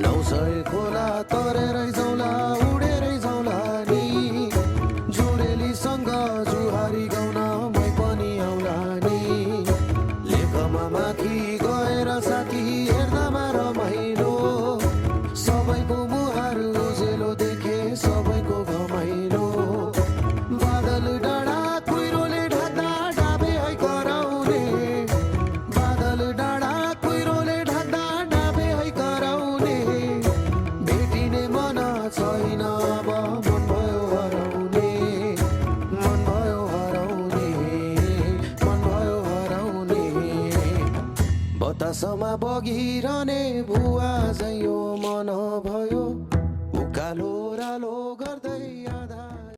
900 खोला तरेरै जाउँला उडेरै जाउँला नि जोरेलीसँग जुहारी गाउन मै पनि आउला नि लेखमा माथि गएर साथी हेर्दामा रमाइलो सबैको मुहार उजेलो देखे सबैको घमाइलो बादल डाँडा कुहिरोले ढाक्दा डाबे है कराउने बादल डाँडा कुहिरोले ढाक्दा डाबे है कराउने भेटिने मन छैन अब मन भयो हराउने मन भयो हराउने मन भयो हराउने बतासमा बगिरहने भुवा झैँ यो मन भयो उकालो ओह्रालो